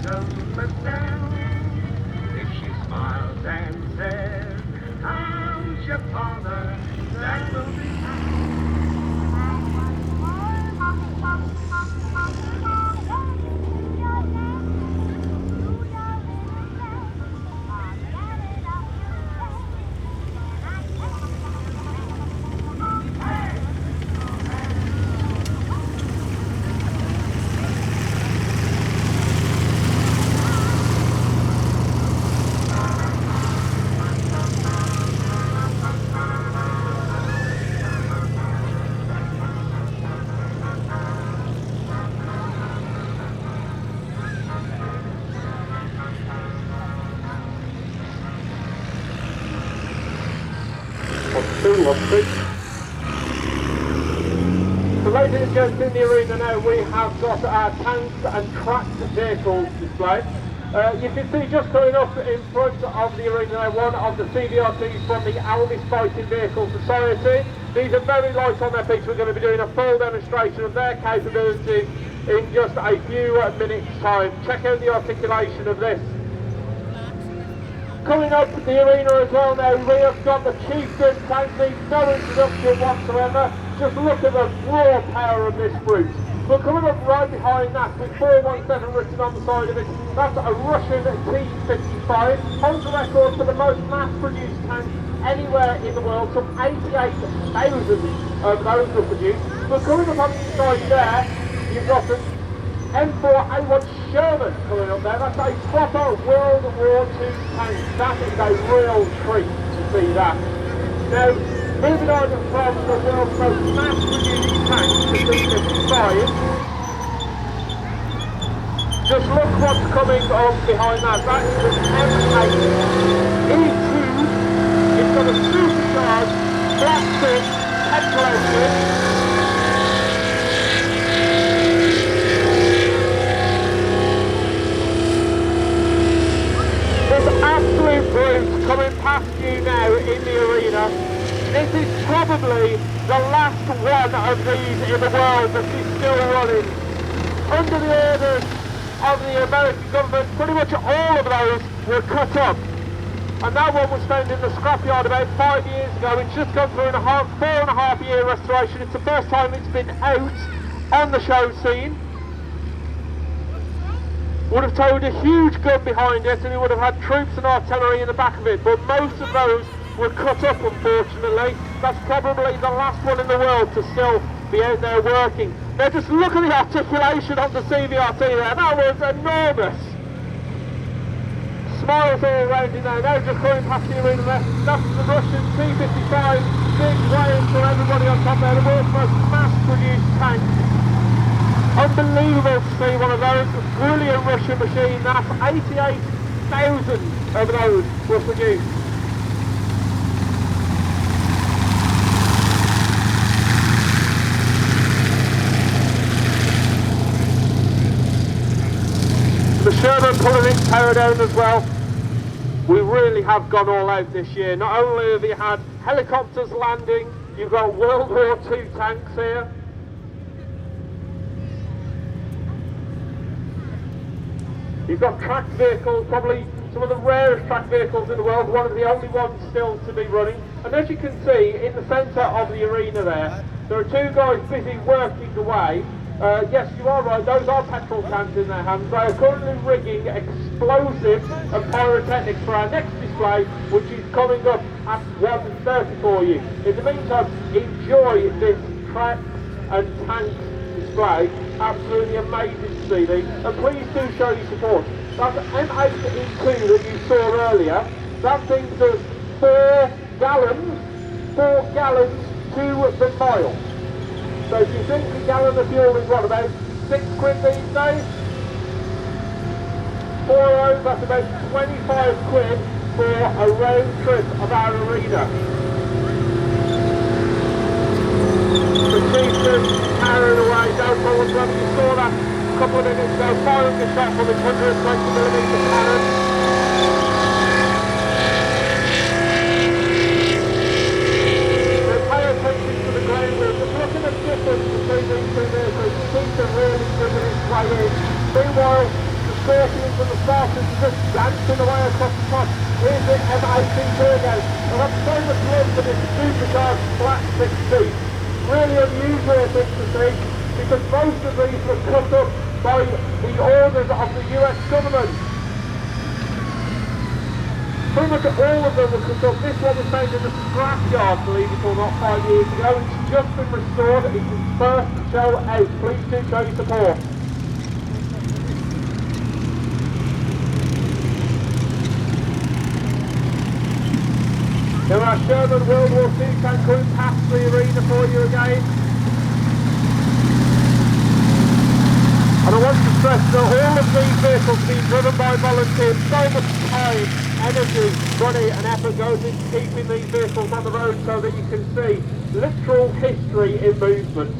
rhythm but sound. If she smiles and says, I'm your father, that will be So ladies and gents, in the arena now we have got our tanks and tracked vehicles displayed. You can see just coming up in front of the arena now one of the CVRTs from the Alvis Fighting Vehicle Society. These are very light on their feet. We're going to be doing a full demonstration of their capabilities in just a few minutes time. Check out the articulation of this. Coming up to the arena as well now, we have got the Chieftain tank, needs no introduction whatsoever. Just look at the raw power of this brute. But coming up right behind that with 417 written on the side of it, that's a Russian T-55. Holds the record for the most mass-produced tank anywhere in the world. Some 88,000 of those were produced. But coming up on the inside there, you've got an M4A1 Sherman coming up there. That's a proper World War II tank. That is a real treat to see that. Now, moving on from the world's most mass-produced tank, the T-55, just look what's coming on behind that. That is an M8E2. It's got a supercharged, plastic, petrol engine. Absolute brute coming past you now in the arena. This is probably the last one of these in the world that is still running. Under the orders of the American government, pretty much all of those were cut up. And that one was found in the scrapyard about 5 years ago. It's just gone through 4.5 year restoration. It's the first time it's been out on the show scene. Would have towed a huge gun behind it and it would have had troops and artillery in the back of it, but most of those were cut up, unfortunately. That's probably the last one in the world to still be out there working. Now just look at the articulation of the CVRT there, that was enormous. Smiles all around you now, just coming past the arena there. That's the Russian T-55, big wave for everybody on top there, the world's most mass-produced tank. Unbelievable to see one of those, brilliant Russian machine. That's 88,000 of those were produced. The Sherman pulling its power down as well. We really have gone all out this year. Not only have you had helicopters landing, you've got World War II tanks here. You've got tracked vehicles, probably some of the rarest tracked vehicles in the world, one of the only ones still to be running. And as you can see, in the centre of the arena there are two guys busy working away. Yes, you are right, those are petrol cans in their hands. They are currently rigging explosives and pyrotechnics for our next display, which is coming up at 1:30 for you. In the meantime, enjoy this tracks and tanks display. Absolutely amazing to see these, and please do show your support. That's M8E2 that you saw earlier. That thing does 4 gallons to the mile. So if you think a gallon of fuel is what, about £6 these days? 4 hours, that's about £25 for a round trip of our arena. The Chieftain carried away, no problem. You saw that a couple of minutes ago, firing the shot from his 120mm cannon. So pay attention to the ground. We're just looking at the difference between these two vehicles. The Chieftain really bringing its way in. Meanwhile, the Scorpion from the Spartans are just dancing away across the top. Here's the M18 again. I've got so much love for this supercharged flat 6-speed. Really unusual thing to see, because most of these were cut up by the orders of the US government. Pretty much all of them were cut up. This one was made in the scrapyard, believe it or not, 5 years ago. It's just been restored. It's its first show out. Please do show your support. Here our Sherman World War II tank coming past the arena for you again. And I want to stress that all of these vehicles being driven by volunteers. So much time, energy, money and effort goes into keeping these vehicles on the road so that you can see literal history in movement.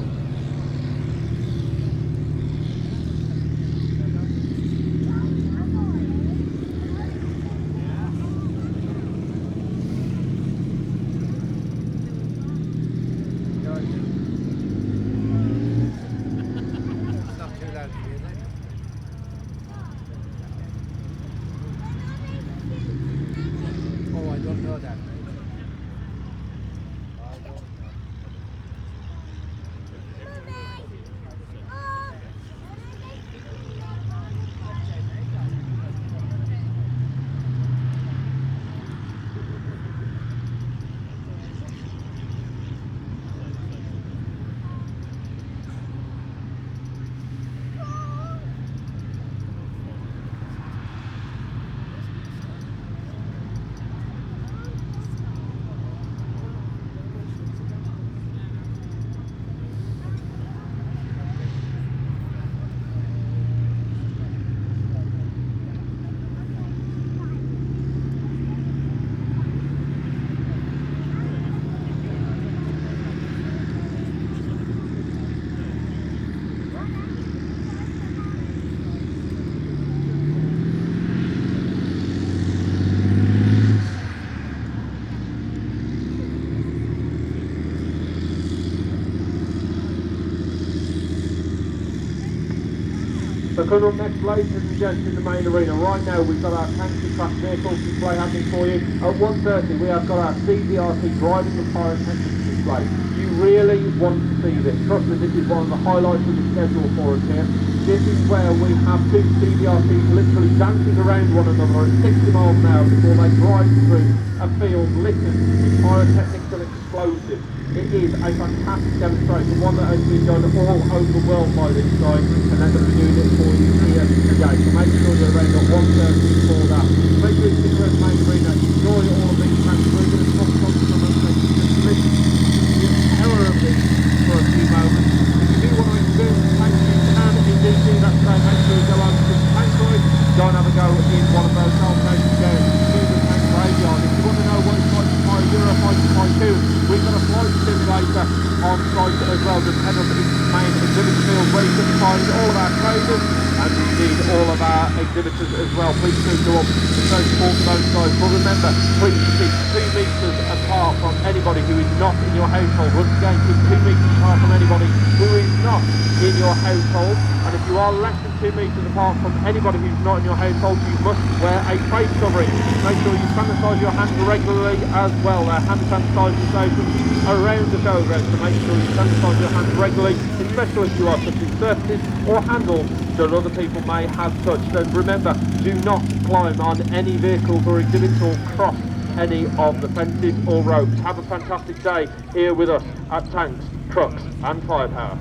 So coming up next, ladies and gents, in the main arena, right now we've got our tanky track vehicles display happening for you. At 1:30 we have got our CBRT driving the pyrotechnics display. You really want to see this. Trust me, this is one of the highlights of the schedule for us here. This is where we have two CBRTs literally dancing around one another at 60 miles an hour before they drive through a field littered with pyrotechnics and explosives. It is a fantastic demonstration, one that has been done all over the world by this guy, and they're going to be doing it for you here today. So make sure you're around at 1:30 for that. Make sure you stick around the main arena, enjoy all of these tracks. We're going to talk about some of them, just listen to the terror of this for a few moments. If you do want to experience tanks, you can indeed do that today. Make sure you go over to Tankoid, go and have a go in one of those locations down to the tank graveyard. If you want to know what it's like to fly Eurofighter Tycoon, we've got a flight simulator on site as well. Just head up to the main exhibit field where you can find all of our traders and indeed all of our exhibitors as well. Please do go up and show support for those guys. But remember, please keep 2 metres apart from anybody who is not in your household. Once again, keep 2 metres apart from anybody who is not in your household. And if you are less than 2 metres apart from anybody who's not in your household, you must wear a face covering. Make sure you sanitise your hands regularly as well. There are hand sanitising stations around the showground, so make sure you sanitise your hands regularly, especially if you are touching surfaces or handles that other people may have touched. And remember, do not climb on any vehicles or exhibits or cross any of the fences or ropes. Have a fantastic day here with us at Tanks, Trucks and Firepower.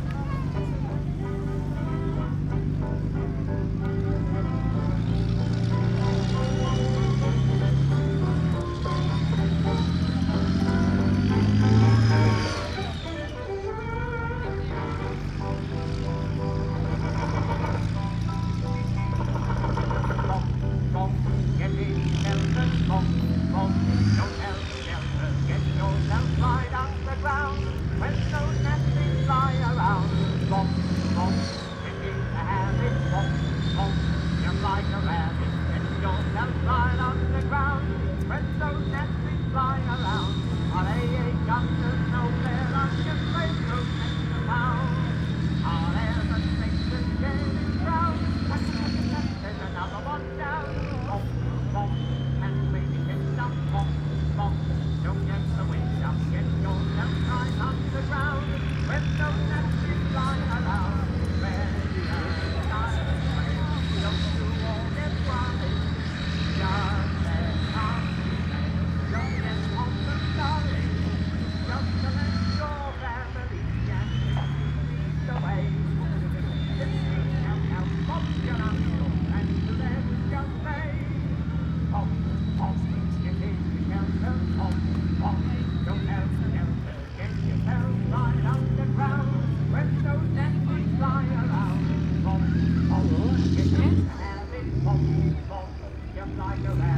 like a